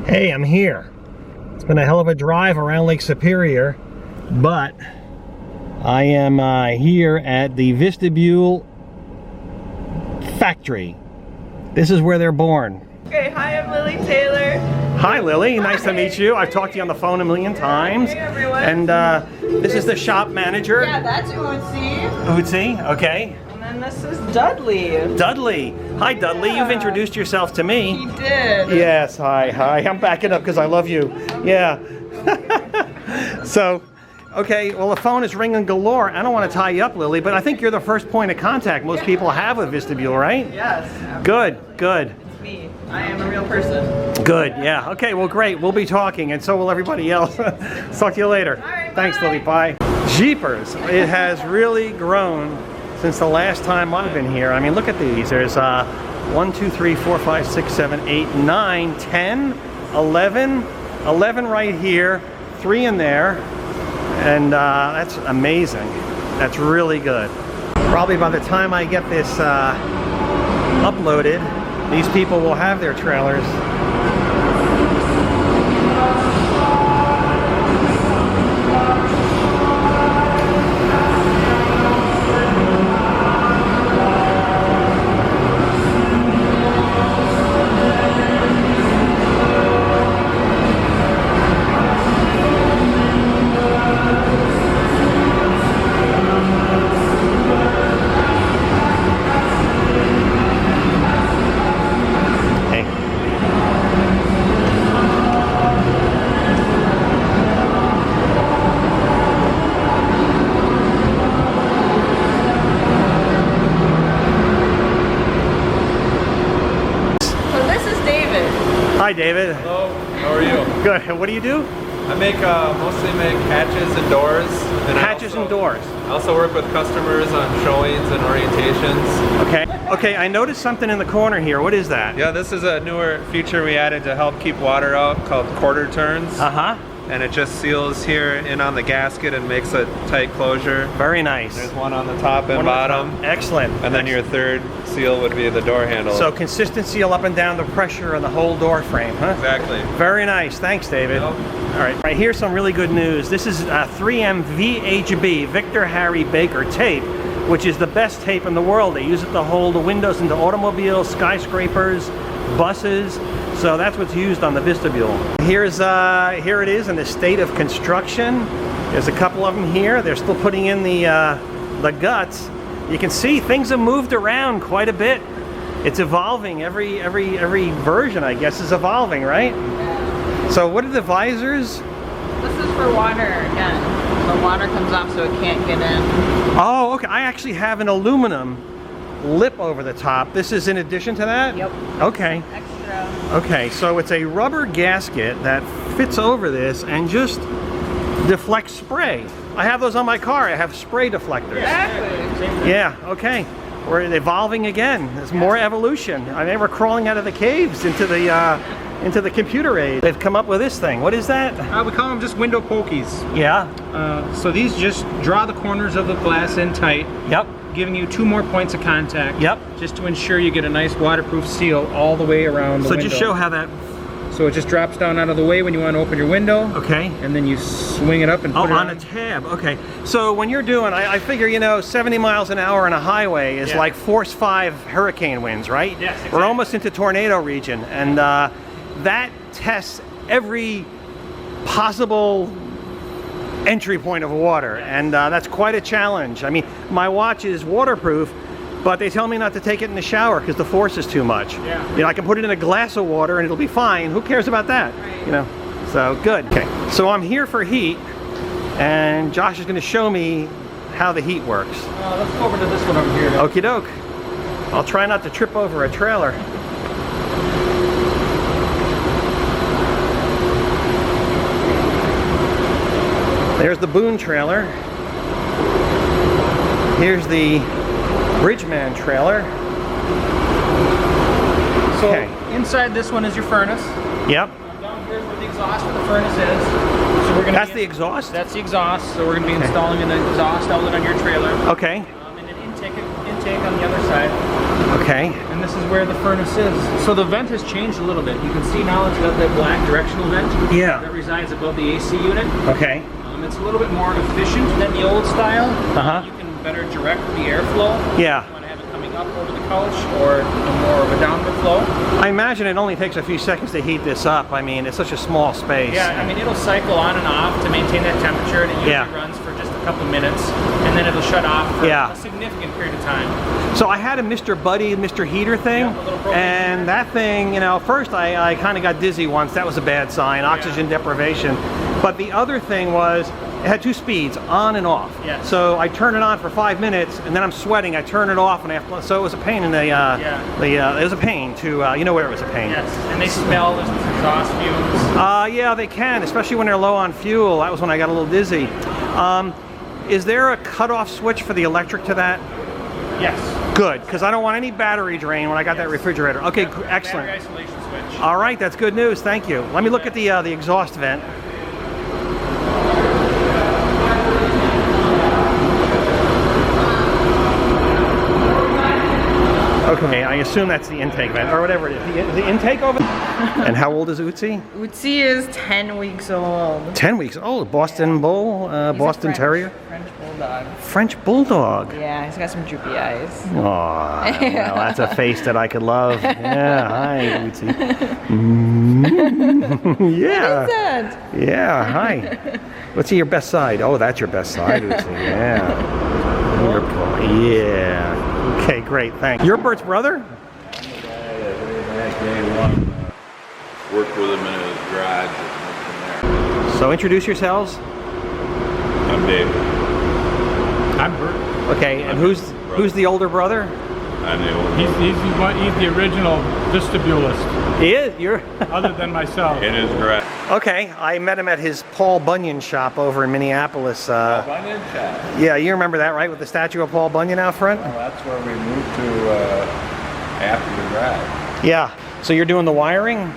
Hey, I'm here. It's been a hell of a drive around Lake Superior, but I am here at the Vistabule Factory. This is where they're born. Okay, hi, I'm Lily Taylor. Hi, Lily. Nice to meet you. I've talked to you on the phone a million times. Hey, everyone. And this is the shop manager. Yeah, that's Uzi. Uzi, okay. And then this is Dudley. Dudley. Hi, Dudley. Yeah. You've introduced yourself to me. He did. Yes, hi. I'm backing up because I love you. Yeah. So, okay, well, the phone is ringing galore. I don't want to tie you up, Lily, but I think you're the first point of contact most people have with Vistabule, right? Yes. Good, good. It's me. I am a real person. Good, yeah. Okay, well, great. We'll be talking, and so will everybody else. Talk to you later. All right, thanks, bye. Lily. Bye. Jeepers, it has really grown since the last time I've been here. I mean, look at these. There's 1, 2, 3, 4, 5, 6, 7, 8, 9, 10, 11, 11 right here, 3 in there, and that's amazing. That's really good. Probably by the time I get this uploaded, these people will have their trailers. Hi, David. Hello, how are you? Good. What do you do? I mostly make hatches and doors. And Hatches and doors. I also work with customers on showings and orientations. Okay. Okay, I noticed something in the corner here. What is that? Yeah, this is a newer feature we added to help keep water out called quarter turns. Uh-huh. And it just seals here in on the gasket and makes a tight closure. Very nice. There's one on the top and bottom. Excellent. And then your third seal would be the door handle. So consistent seal up and down the pressure on the whole door frame, huh? Exactly. Very nice. Thanks, David. Yep. All right, here's some really good news. This is 3M VHB, Victor Harry Baker tape, which is the best tape in the world. They use it to hold the windows into automobiles, skyscrapers, buses. So that's what's used on the Vistabule. Here it is in the state of construction. There's a couple of them here. They're still putting in the guts. You can see things have moved around quite a bit. It's evolving. Every version, I guess, is evolving, right? So what are the visors? This is for water again. The water comes off so it can't get in. Oh, okay. I actually have an aluminum lip over the top. This is in addition to that? Yep. Okay. Extra. Okay, so it's a rubber gasket that fits over this and just deflects spray. I have those on my car. I have spray deflectors. Exactly. Yeah, okay. We're evolving again. There's more evolution. I mean, we're crawling out of the caves into the computer age. They've come up with this thing. What is that? We call them just window pokies. Yeah. So these just draw the corners of the glass in tight. Yep. Giving you 2 more points of contact. Yep. Just to ensure you get a nice waterproof seal all the way around the window. So just show how that. So it just drops down out of the way when you want to open your window. Okay. And then you swing it up and put it on a tab. Okay. So when you're doing, I figure, you know, 70 miles an hour on a highway is like force 5 hurricane winds, right? Yes, exactly. We're almost into tornado region, and that tests every possible entry point of water, and that's quite a challenge. I mean, my watch is waterproof, but they tell me not to take it in the shower because the force is too much. Yeah. You know, I can put it in a glass of water and it'll be fine. Who cares about that? Right. You know, so good. Okay, so I'm here for heat, and Josh is going to show me how the heat works. let's go over to this one over here. Okie doke. I'll try not to trip over a trailer. There's the Boone trailer. Here's the Bridgeman trailer. So Okay. inside this one is your furnace. Yep. Down here is where the exhaust for the furnace is. So we're gonna That's the exhaust? That's the exhaust. So we're going to be installing an exhaust outlet on your trailer. Okay. And an intake on the other side. Okay. And this is where the furnace is. So the vent has changed a little bit. You can see now it's got that black directional vent Yeah. that resides above the AC unit. Okay. It's a little bit more efficient than the old style. Uh-huh. You can better direct the airflow. Yeah. You want to have it coming up over the couch or more of a downward flow. I imagine it only takes a few seconds to heat this up. I mean, it's such a small space. Yeah, I mean, it'll cycle on and off to maintain that temperature, and it usually Yeah. runs for just a couple minutes, and then it'll shut off for Yeah. a significant period of time. So I had a Mr. Buddy, Mr. Heater thing, Yeah, a little propane and that thing, you know, first I kind of got dizzy once. That was a bad sign, oxygen deprivation. But the other thing was, it had 2 speeds, on and off. Yes. So I turned it on for 5 minutes, and then I'm sweating. I turn it off, and after, so it was a pain in the, it was a pain to, you know where it was a pain. Yes, and they smell, there's exhaust fumes. Yeah, they can, especially when they're low on fuel. That was when I got a little dizzy. Is there a cutoff switch for the electric to that? Yes. Good, because I don't want any battery drain when I got that refrigerator. Okay, excellent. Battery isolation switch. All right, that's good news. Thank you. Let me look at the exhaust vent. Okay, I assume that's the intake vent, or whatever it is. The intake over. And how old is Utsi? Utsi is 10 weeks old. 10 weeks old. Boston Bull, He's a Boston Terrier. French bulldog. French Bulldog. Yeah, he's got some droopy eyes. Aw, well, that's a face that I could love. Yeah, hi, Utsi. Yeah. What is that? Yeah, hi. Let's see your best side. Oh, that's your best side, Utsi. Yeah. Yeah. Okay, great, thanks. You're Bert's brother? Worked with him in his garage and went from there. So introduce yourselves. I'm Dave. I'm Bert. Okay, and who's the older brother? I'm the old He's the original Vistabulist, He is. You're. other than myself. in his garage. Okay, I met him at his Paul Bunyan shop over in Minneapolis. Bunyan shop. Yeah, you remember that, right? With the statue of Paul Bunyan out front? Well, that's where we moved to after the garage. Yeah. So you're doing the wiring?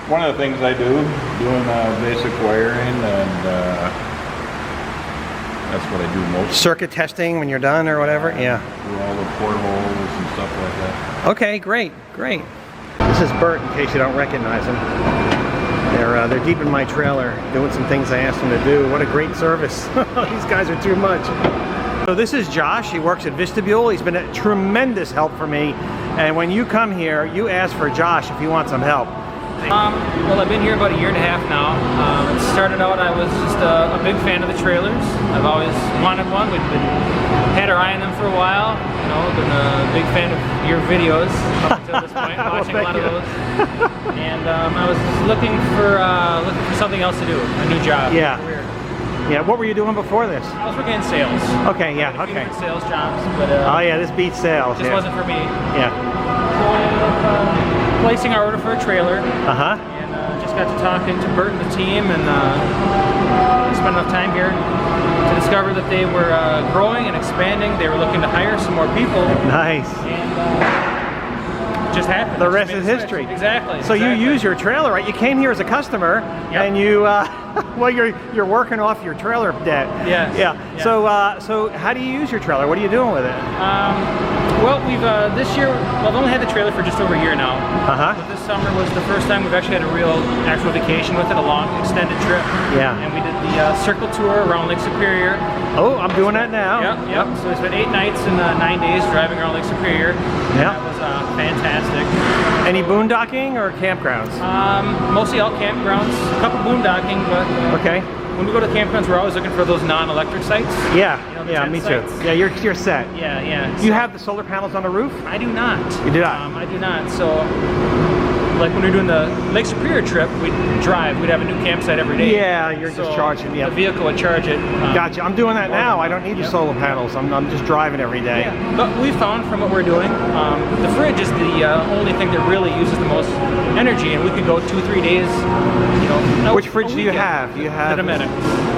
One of the things I do, doing basic wiring, and that's what I do most. Circuit testing when you're done or whatever? Yeah. Do all the portholes and stuff like that. Okay, great, great. This is Bert, in case you don't recognize him. They're deep in my trailer, doing some things I asked them to do. What a great service. These guys are too much. So this is Josh. He works at Vistabule. He's been a tremendous help for me. And when you come here, you ask for Josh if you want some help. Well, I've been here about 1.5 years now. It started out, I was just a big fan of the trailers. I've always wanted one. We've had our eye on them for a while. You know, been a big fan of your videos up until this point, watching a lot of those. And I was just looking for something else to do, a new job. Yeah. Career. Yeah, what were you doing before this? I was working in sales. Okay, yeah, A few okay. different sales jobs, but Oh yeah, this beats sales. just Yeah. wasn't for me. Yeah. So I ended up placing our order for a trailer. Uh-huh. And just got to talking to Bert and the team, and spent enough time here to discover that they were growing and expanding. They were looking to hire some more people, Nice. and it just happened. The Just rest made is a switch. history. Exactly. So exactly. you use your trailer, right? You came here as a customer, Yep. and you, well, you're working off your trailer debt. Yes. Yeah. Yeah. So how do you use your trailer? What are you doing with it? Well, we've this year. Well, I've only had the trailer for just over a year now. Uh-huh. But this summer was the first time we've actually had a real actual vacation with it, a long extended trip. Yeah. And we did the circle tour around Lake Superior. Oh, I'm doing that now. Yep. So we spent 8 nights and 9 days driving around Lake Superior. Yeah. That was fantastic. Any boondocking or campgrounds? Mostly all campgrounds, a couple boondocking, but Okay. when we go to campgrounds, we're always looking for those non-electric sites. Yeah. You know, the Yeah, tent me too. sites? Yeah, you're set. Yeah. You have the solar panels on the roof? I do not. You do not? I do not. So, like when we were doing the Lake Superior trip, we'd drive. We'd have a new campsite every day. Yeah, you're just charging. Yeah. The vehicle would charge it. Gotcha. I'm doing that now. I don't need the Yep. solar panels. I'm just driving every day. Yeah. But we found from what we're doing, the fridge is the only thing that really uses the most energy, and we could go 2-3 days. You know, Which fridge do you weekend. have? Do you have The Dometic.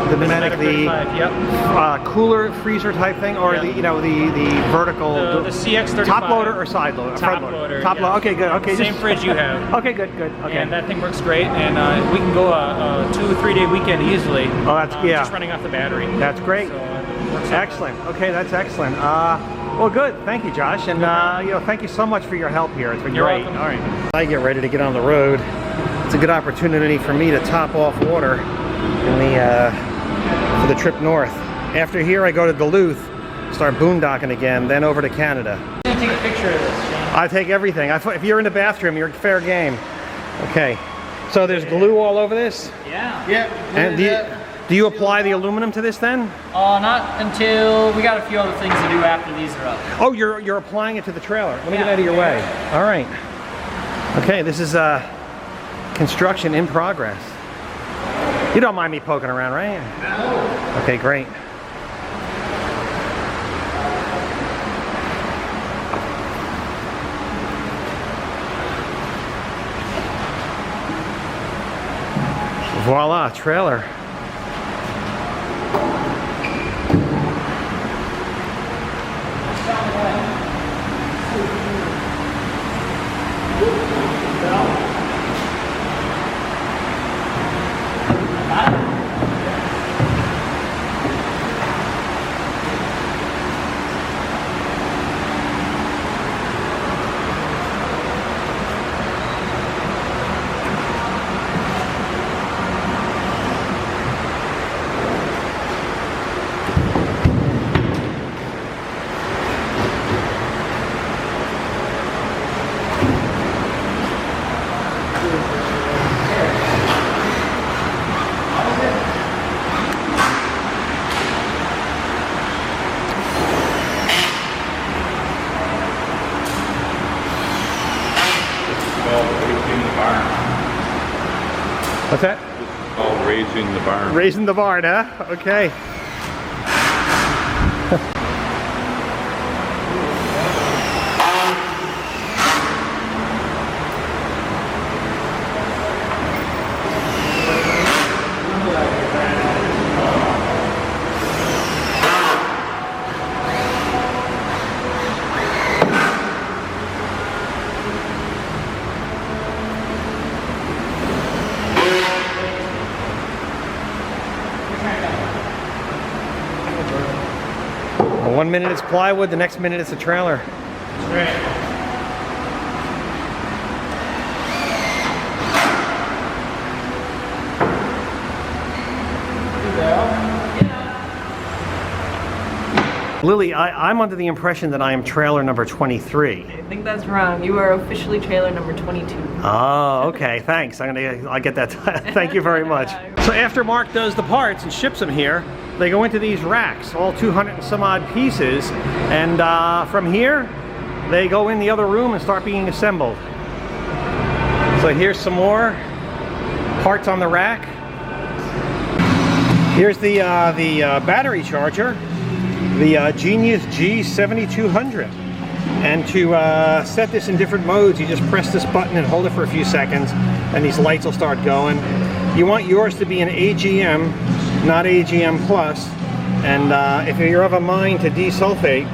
the Dometic, 35, yep. cooler freezer type thing, or Yeah. the vertical The CX35. top loader or side loader? Top Front loader. Top yeah. loader. Okay, good. Okay, Same just- fridge you have. Okay, good. Okay. And that thing works great, and we can go a 2-3 day weekend easily. Oh, that's- yeah. Just running off the battery. That's great. So, it works out. Excellent. Okay, that's excellent. Well, good. Thank you, Josh. And thank you so much for your help here. It's been You're great. welcome. All right. I get ready to get on the road. It's a good opportunity for me to top off water in for the trip north. After here, I go to Duluth, start boondocking again, then over to Canada. I'm gonna take a picture of this, Shane. I take everything. If you're in the bathroom, you're fair game. Okay. So there's glue all over this? Yeah. Yeah. And do you apply the aluminum to this then? Not until we got a few other things to do after these are up. Oh, you're applying it to the trailer. Let me get Yeah. out of your way. All right. Okay, this is construction in progress. You don't mind me poking around, right? No. Okay, great. Voila, trailer. What's that? Oh, raising the barn. Raising the barn, huh? Okay. Well, 1 minute it's plywood, the next minute it's a trailer. Lily, I'm under the impression that I am trailer number 23. I think that's wrong. You are officially trailer number 22. Oh, okay, thanks. I'll get that. Thank you very much. So after Mark does the parts and ships them here, they go into these racks, all 200 and some odd pieces, and from here, they go in the other room and start being assembled. So here's some more parts on the rack. Here's the battery charger, the Genius G7200. And to set this in different modes, you just press this button and hold it for a few seconds, and these lights will start going. You want yours to be an AGM, not AGM Plus. And if you're of a mind to desulfate,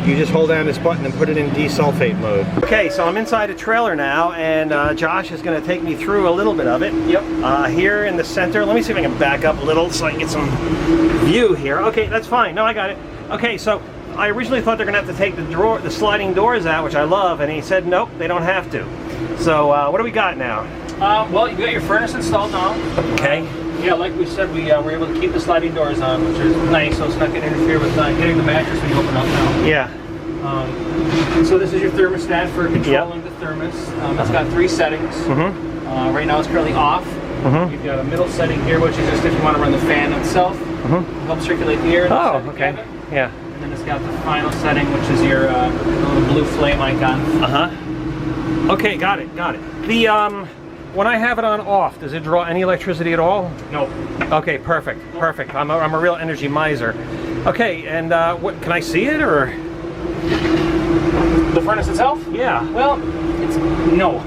you just hold down this button and put it in desulfate mode. Okay, so I'm inside a trailer now, and Josh is going to take me through a little bit of it. Yep. Here in the center, let me see if I can back up a little so I can get some view here. Okay, that's fine. No, I got it. Okay, so I originally thought they're going to have to take the sliding doors out, which I love, and he said nope, they don't have to. So what do we got now? Well, you got your furnace installed now. Okay. Yeah, like we said, we were able to keep the sliding doors on, which is nice, so it's not going to interfere with getting the mattress when you open up now. Yeah. So this is your thermostat for controlling the thermos. It's got 3 settings. Right now it's currently off. You've got a middle setting here, which is just if you want to run the fan itself. Help circulate the air. Oh, okay. Yeah. And then it's got the final setting, which is your little blue flame icon. Okay, got it. The when I have it on off, does it draw any electricity at all? No. Okay, perfect. I'm a real energy miser. Okay, and what can I see it or? The furnace itself? Yeah. Well, it's no.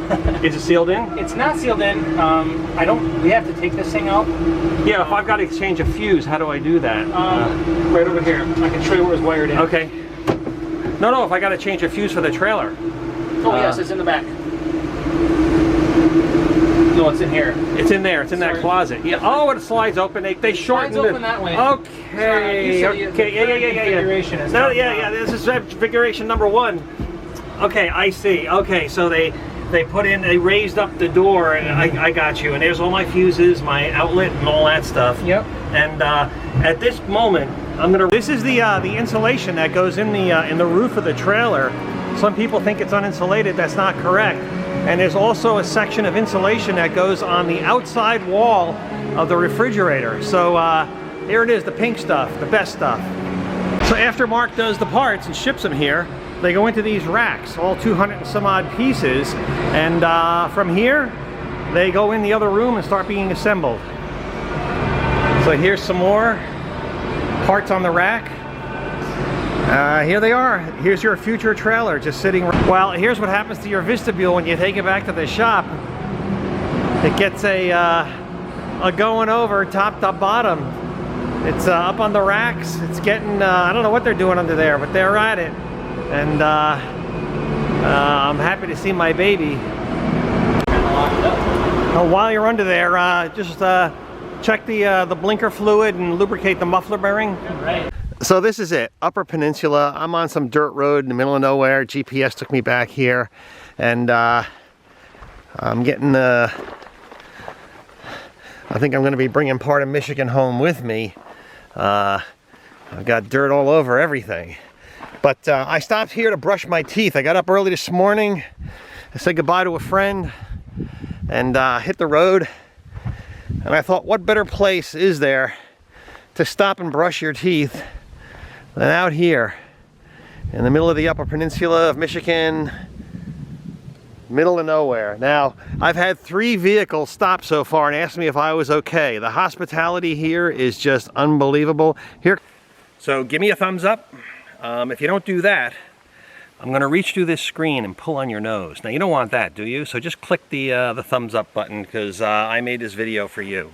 Is it sealed in? It's not sealed in. We have to take this thing out. Yeah, if I've got to exchange a fuse, how do I do that? Right over here. I can show you where it's wired in. Okay. No, if I got to change a fuse for the trailer. Oh yes, it's in the back. No, it's in here. It's in there. It's in that Sorry. closet. Yeah. Oh, it slides open. They shortened Slides it. open that way. Okay. Sorry, you said Okay. Yeah. configuration is No. not Yeah. wrong. This is configuration number 1. Okay, I see. Okay, so they raised up the door, and I got you. And there's all my fuses, my outlet, and all that stuff. Yep. And at this moment, This is the insulation that goes in the roof of the trailer. Some people think it's uninsulated. That's not correct. And there's also a section of insulation that goes on the outside wall of the refrigerator. So here it is, the pink stuff, the best stuff. So after Mark does the parts and ships them here, they go into these racks, all 200 and some odd pieces. And from here, they go in the other room and start being assembled. So here's some more parts on the rack. Here they are. Here's your future trailer just sitting. Well, here's what happens to your Vistabule when you take it back to the shop. It gets a going over top to bottom. It's up on the racks. It's getting, I don't know what they're doing under there, but they're at it. And I'm happy to see my baby. While you're under there, just check the blinker fluid and lubricate the muffler bearing. Right. So this is it, Upper Peninsula. I'm on some dirt road in the middle of nowhere. GPS took me back here, and I'm getting I think I'm going to be bringing part of Michigan home with me. I've got dirt all over everything. But I stopped here to brush my teeth. I got up early this morning. I said goodbye to a friend and hit the road. And I thought, what better place is there to stop and brush your teeth than out here in the middle of the Upper Peninsula of Michigan, middle of nowhere. Now, I've had 3 vehicles stop so far and asked me if I was okay. The hospitality here is just unbelievable. Here, so give me a thumbs up. If you don't do that, I'm going to reach through this screen and pull on your nose. Now, you don't want that, do you? So just click the thumbs up button, because I made this video for you.